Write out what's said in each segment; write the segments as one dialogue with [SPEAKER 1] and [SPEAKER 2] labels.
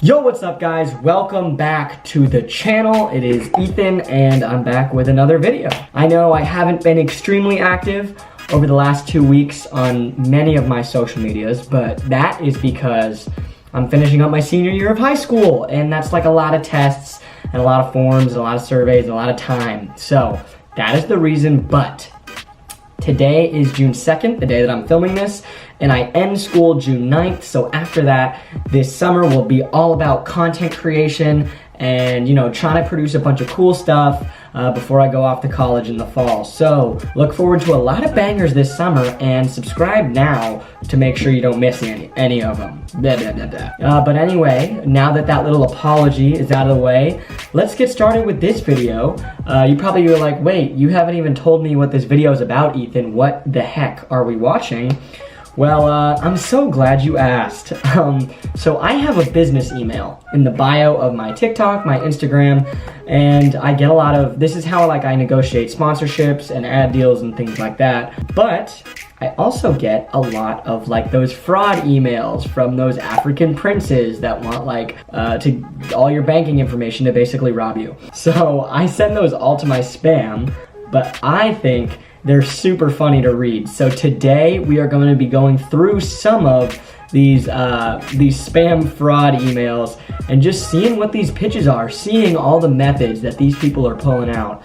[SPEAKER 1] Yo, what's up guys? Welcome back to the channel. It is Ethan and I'm back with another video. I know I haven't been extremely active over the last 2 weeks on many of my social medias, but that is because I'm finishing up my senior year of high school, and that's like a lot of tests and a lot of forms and a lot of surveys and a lot of time. So that is the reason, but today is June 2nd, the day that I'm filming this, and I end school June 9th, so after that, this summer will be all about content creation and, you know, trying to produce a bunch of cool stuff before I go off to college in the fall. So look forward to a lot of bangers this summer, and subscribe now to make sure you don't miss any of them. But anyway, now that that little apology is out of the way, let's get started with this video. You probably were like, wait, you haven't even told me what this video is about, Ethan. What the heck are we watching? Well, I'm so glad you asked. So I have a business email in the bio of my TikTok, my Instagram, and I get a lot of, this is how I negotiate sponsorships and ad deals and things like that. But I also get a lot of those fraud emails from those African princes that want all your banking information to basically rob you. So I send those all to my spam, but I think they're super funny to read. So today we are going to be going through some of these spam fraud emails and just seeing what these pitches are, seeing all the methods that these people are pulling out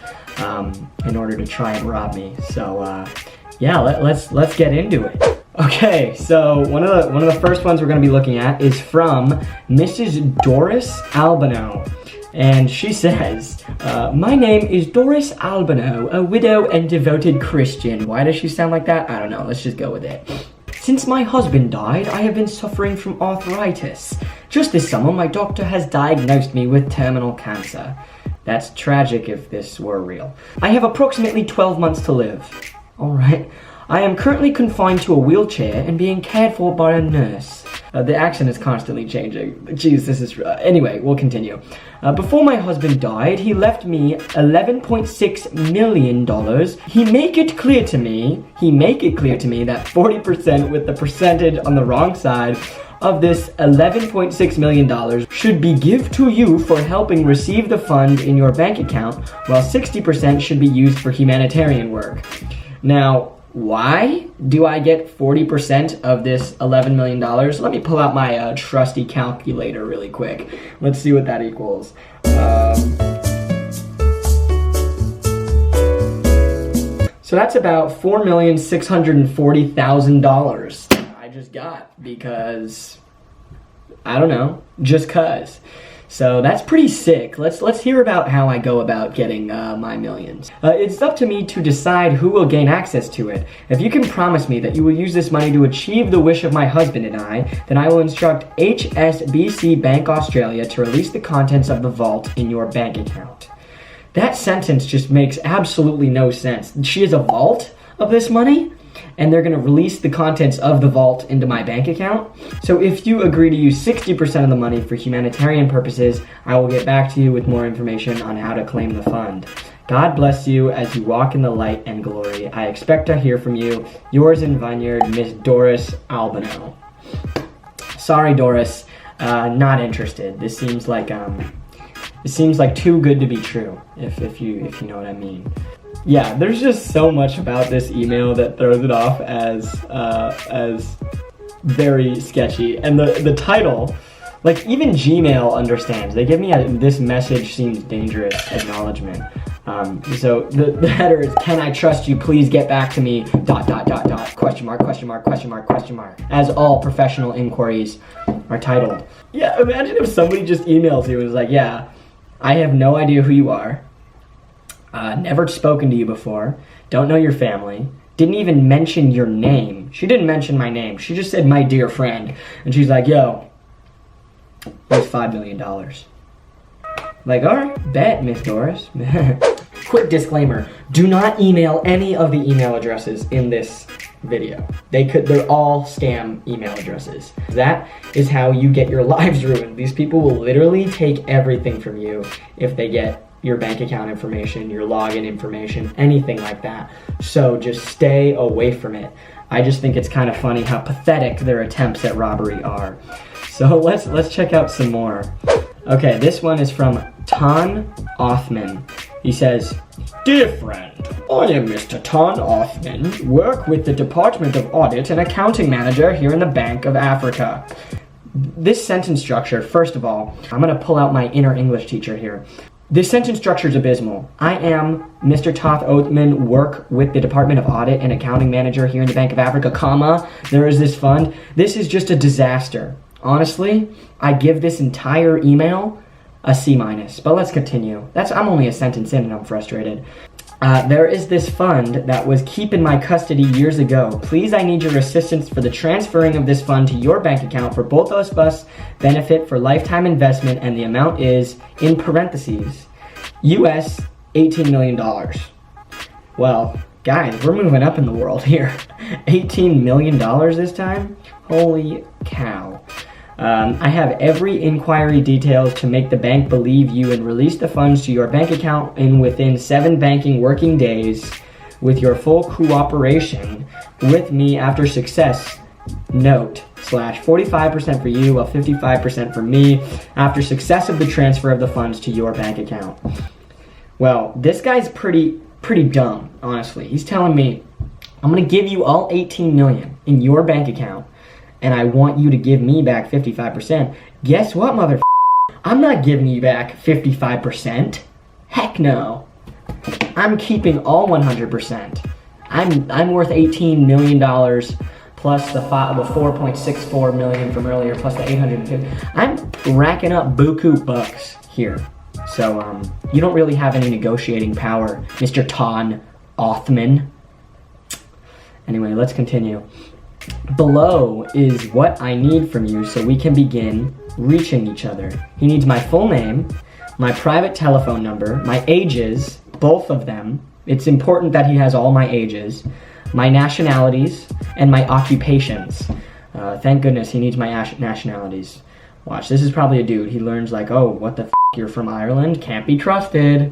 [SPEAKER 1] in order to try and rob me. So yeah, let's get into it. Okay, so one of the first ones we're going to be looking at is from Mrs. Doris Albano. And she says, my name is Doris Albano, a widow and devoted Christian. Why does she sound like that? I don't know. Let's just go with it. Since my husband died, I have been suffering from arthritis. Just this summer, my doctor has diagnosed me with terminal cancer. That's tragic if this were real. I have approximately 12 months to live. All right. I am currently confined to a wheelchair and being cared for by a nurse. The accent is constantly changing. Jeez, this is... anyway, we'll continue. Before my husband died, he left me $11.6 million. He make it clear to me that 40% with the percentage on the wrong side of this $11.6 million should be give to you for helping receive the fund in your bank account, while 60% should be used for humanitarian work. Now, why do I get 40% of this $11 million? Let me pull out my trusty calculator really quick. Let's see what that equals. So that's about $4,640,000 I just got because, I don't know, just cuz. So that's pretty sick. Let's hear about how I go about getting my millions. It's up to me to decide who will gain access to it. If you can promise me that you will use this money to achieve the wish of my husband and I, then I will instruct HSBC Bank Australia to release the contents of the vault in your bank account. That sentence just makes absolutely no sense. She has a vault of this money, and they're going to release the contents of the vault into my bank account. So if you agree to use 60% of the money for humanitarian purposes, I will get back to you with more information on how to claim the fund. God bless you as you walk in the light and glory. I expect to hear from you. Yours in Vineyard, Miss Doris Albano. Sorry, Doris, not interested. This seems like too good to be true, if you know what I mean. Yeah, there's just so much about this email that throws it off as very sketchy. And the title, even Gmail understands. They give me this message seems dangerous acknowledgement. So the header is, can I trust you? Please get back to me, ... question mark, question mark, question mark, question mark. As all professional inquiries are titled. Yeah, imagine if somebody just emails you and is like, yeah, I have no idea who you are. Never spoken to you before, don't know your family, didn't even mention your name. She didn't mention my name. She just said, my dear friend. And she's like, yo, here's $5 million. Like, all right, bet, Miss Doris. Quick disclaimer, do not email any of the email addresses in this video. They're all scam email addresses. That is how you get your lives ruined. These people will literally take everything from you if they get your bank account information, your login information, anything like that. So just stay away from it. I just think it's kind of funny how pathetic their attempts at robbery are. So let's check out some more. Okay, this one is from Tan Othman. He says, "Dear friend, I am Mr. Tan Othman, work with the Department of Audit and Accounting Manager here in the Bank of Africa." This sentence structure, first of all, I'm gonna pull out my inner English teacher here. This sentence structure is abysmal. I am Mr. Toth Othman, work with the Department of Audit and Accounting Manager here in the Bank of Africa, comma, there is this fund. This is just a disaster. Honestly, I give this entire email a C-, but let's continue. I'm only a sentence in and I'm frustrated. There is this fund that was kept in my custody years ago. Please, I need your assistance for the transferring of this fund to your bank account for both of us benefit for lifetime investment, and the amount is, in parentheses, US $18 million. Well, guys, we're moving up in the world here. $18 million this time? Holy cow. I have every inquiry details to make the bank believe you and release the funds to your bank account within 7 banking working days with your full cooperation with me after success. Note, /45% for you, while 55% for me after success of the transfer of the funds to your bank account. Well, this guy's pretty dumb, honestly. He's telling me, I'm gonna give you all 18 million in your bank account, and I want you to give me back 55%. Guess what, mother? I'm not giving you back 55%. Heck no. I'm keeping all 100%. I'm worth $18 million plus the 4.64 million from earlier, plus the 850. I'm racking up buku bucks here. So you don't really have any negotiating power, Mr. Tan Othman. Anyway, let's continue. Below is what I need from you so we can begin reaching each other. He needs my full name, my private telephone number, my ages, both of them. It's important that he has all my ages, my nationalities, and my occupations. Thank goodness he needs my nationalities. Watch, this is probably a dude. He learns like, oh, what the f***, you're from Ireland? Can't be trusted.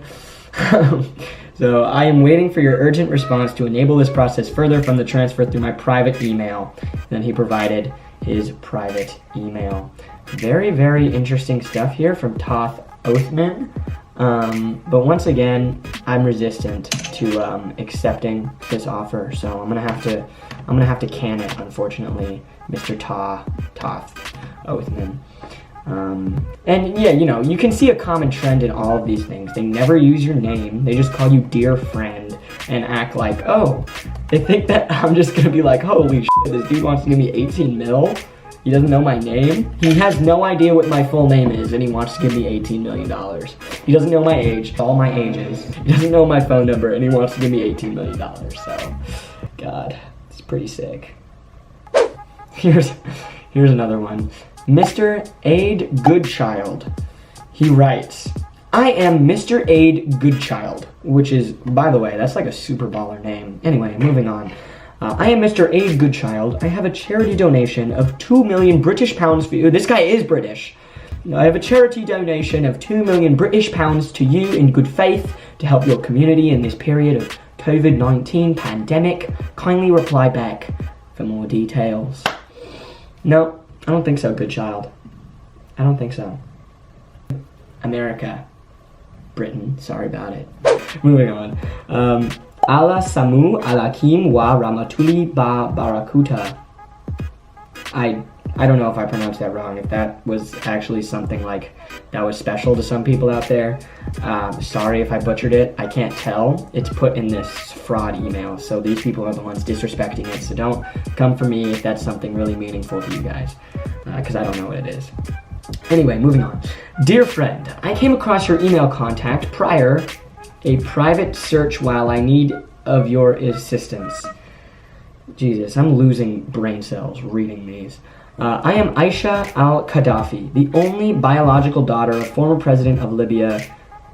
[SPEAKER 1] So I am waiting for your urgent response to enable this process further from the transfer through my private email. Then he provided his private email. Very, very interesting stuff here from Toth Othman. But once again, I'm resistant to accepting this offer. So I'm gonna have to can it, unfortunately, Mr. Toth Othman. And yeah, you know, you can see a common trend in all of these things. They never use your name. They just call you dear friend and act like, oh, they think that I'm just gonna be like, holy shit, this dude wants to give me 18 mil? He doesn't know my name? He has no idea what my full name is and he wants to give me $18 million. He doesn't know my age, all my ages. He doesn't know my phone number and he wants to give me $18 million. So, God, it's pretty sick. Here's another one. Mr. Aid Goodchild. He writes, I am Mr. Aid Goodchild, which is, by the way, that's like a super baller name. Anyway, moving on. I am Mr. Aid Goodchild. I have a charity donation of 2 million British pounds for you. This guy is British. I have a charity donation of 2 million British pounds to you in good faith to help your community in this period of COVID-19 pandemic. Kindly reply back for more details. No. I don't think so, good child. I don't think so. America. Britain, sorry about it. Moving on. Allah Samu Alakim wa Ramatuli ba Barakuta. I don't know if I pronounced that wrong. If that was actually something like that was special to some people out there, sorry if I butchered it. I can't tell. It's put in this fraud email, so these people are the ones disrespecting it. So don't come for me if that's something really meaningful to you guys, because I don't know what it is. Anyway, moving on. Dear friend, I came across your email contact prior a private search while I need of your assistance. Jesus, I'm losing brain cells reading these. I am Aisha al-Gaddafi, the only biological daughter of former president of Libya,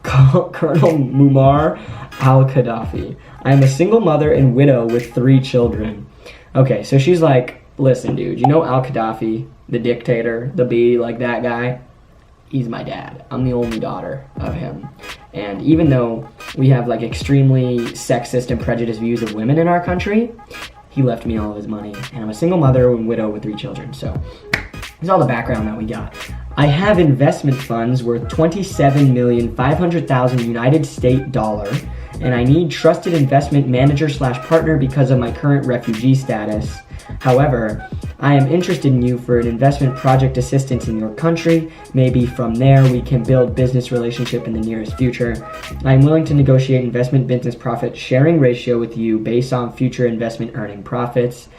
[SPEAKER 1] Colonel Muammar al-Gaddafi. I am a single mother and widow with 3 children. Okay, so she's like, listen, dude, you know al-Gaddafi, the dictator, the bee, like that guy? He's my dad. I'm the only daughter of him. And even though we have like extremely sexist and prejudiced views of women in our country, he left me all of his money, and I'm a single mother and widow with 3 children, so Here's all the background that we got. I have investment funds worth 27,500,000 United States dollar, and I need trusted investment manager slash partner because of my current refugee status. However, I am interested in you for an investment project assistance in your country. Maybe from there we can build business relationship in the nearest future. I am willing to negotiate investment business profit sharing ratio with you based on future investment earning profits.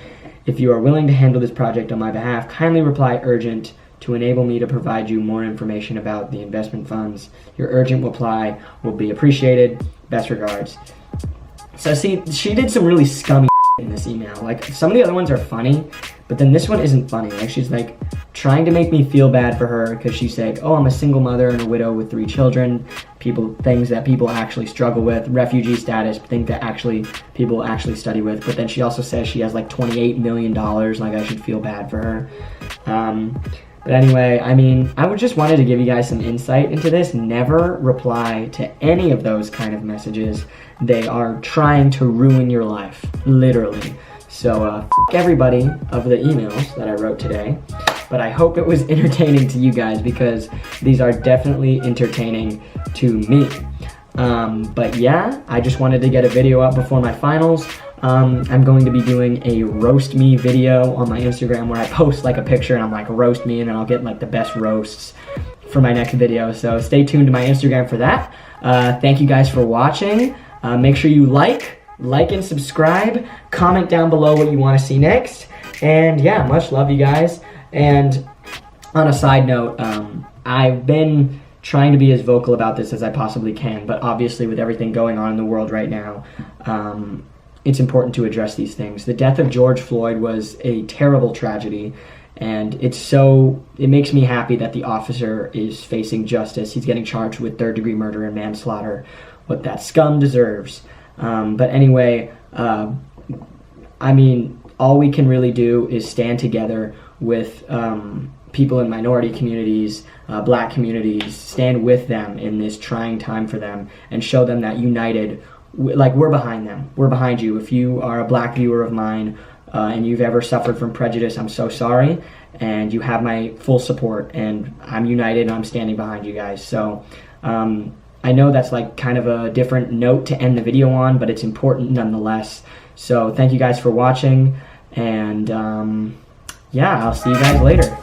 [SPEAKER 1] If you are willing to handle this project on my behalf, kindly reply urgent to enable me to provide you more information about the investment funds. Your urgent reply will be appreciated. Best regards. So see, she did some really scummy in this email. Like, some of the other ones are funny, but then this one isn't funny. Like, she's like trying to make me feel bad for her because she's like, oh, I'm a single mother and a widow with 3 children. Things that people actually struggle with, refugee status, things that people actually study with. But then she also says she has like $28 million. Like, I should feel bad for her. But anyway, I mean, I just wanted to give you guys some insight into this. Never reply to any of those kind of messages. They are trying to ruin your life, literally. So, f*** everybody of the emails that I wrote today. But I hope it was entertaining to you guys because these are definitely entertaining to me. But yeah, I just wanted to get a video up before my finals. I'm going to be doing a roast me video on my Instagram where I post like a picture and I'm like, roast me, and then I'll get like the best roasts for my next video. So stay tuned to my Instagram for that. Thank you guys for watching. Make sure you like and subscribe. Comment down below what you want to see next. And yeah, much love, you guys. And on a side note, I've been trying to be as vocal about this as I possibly can, but obviously with everything going on in the world right now, it's important to address these things. The death of George Floyd was a terrible tragedy, and it makes me happy that the officer is facing justice. He's getting charged with 3rd-degree murder and manslaughter, what that scum deserves. But anyway, I mean, all we can really do is stand together with people in minority communities, black communities, stand with them in this trying time for them and show them that united, like, we're behind them. We're behind you. If you are a black viewer of mine and you've ever suffered from prejudice, I'm so sorry. And you have my full support, and I'm united and I'm standing behind you guys. So I know that's like kind of a different note to end the video on, but it's important nonetheless. So thank you guys for watching, and yeah, I'll see you guys later.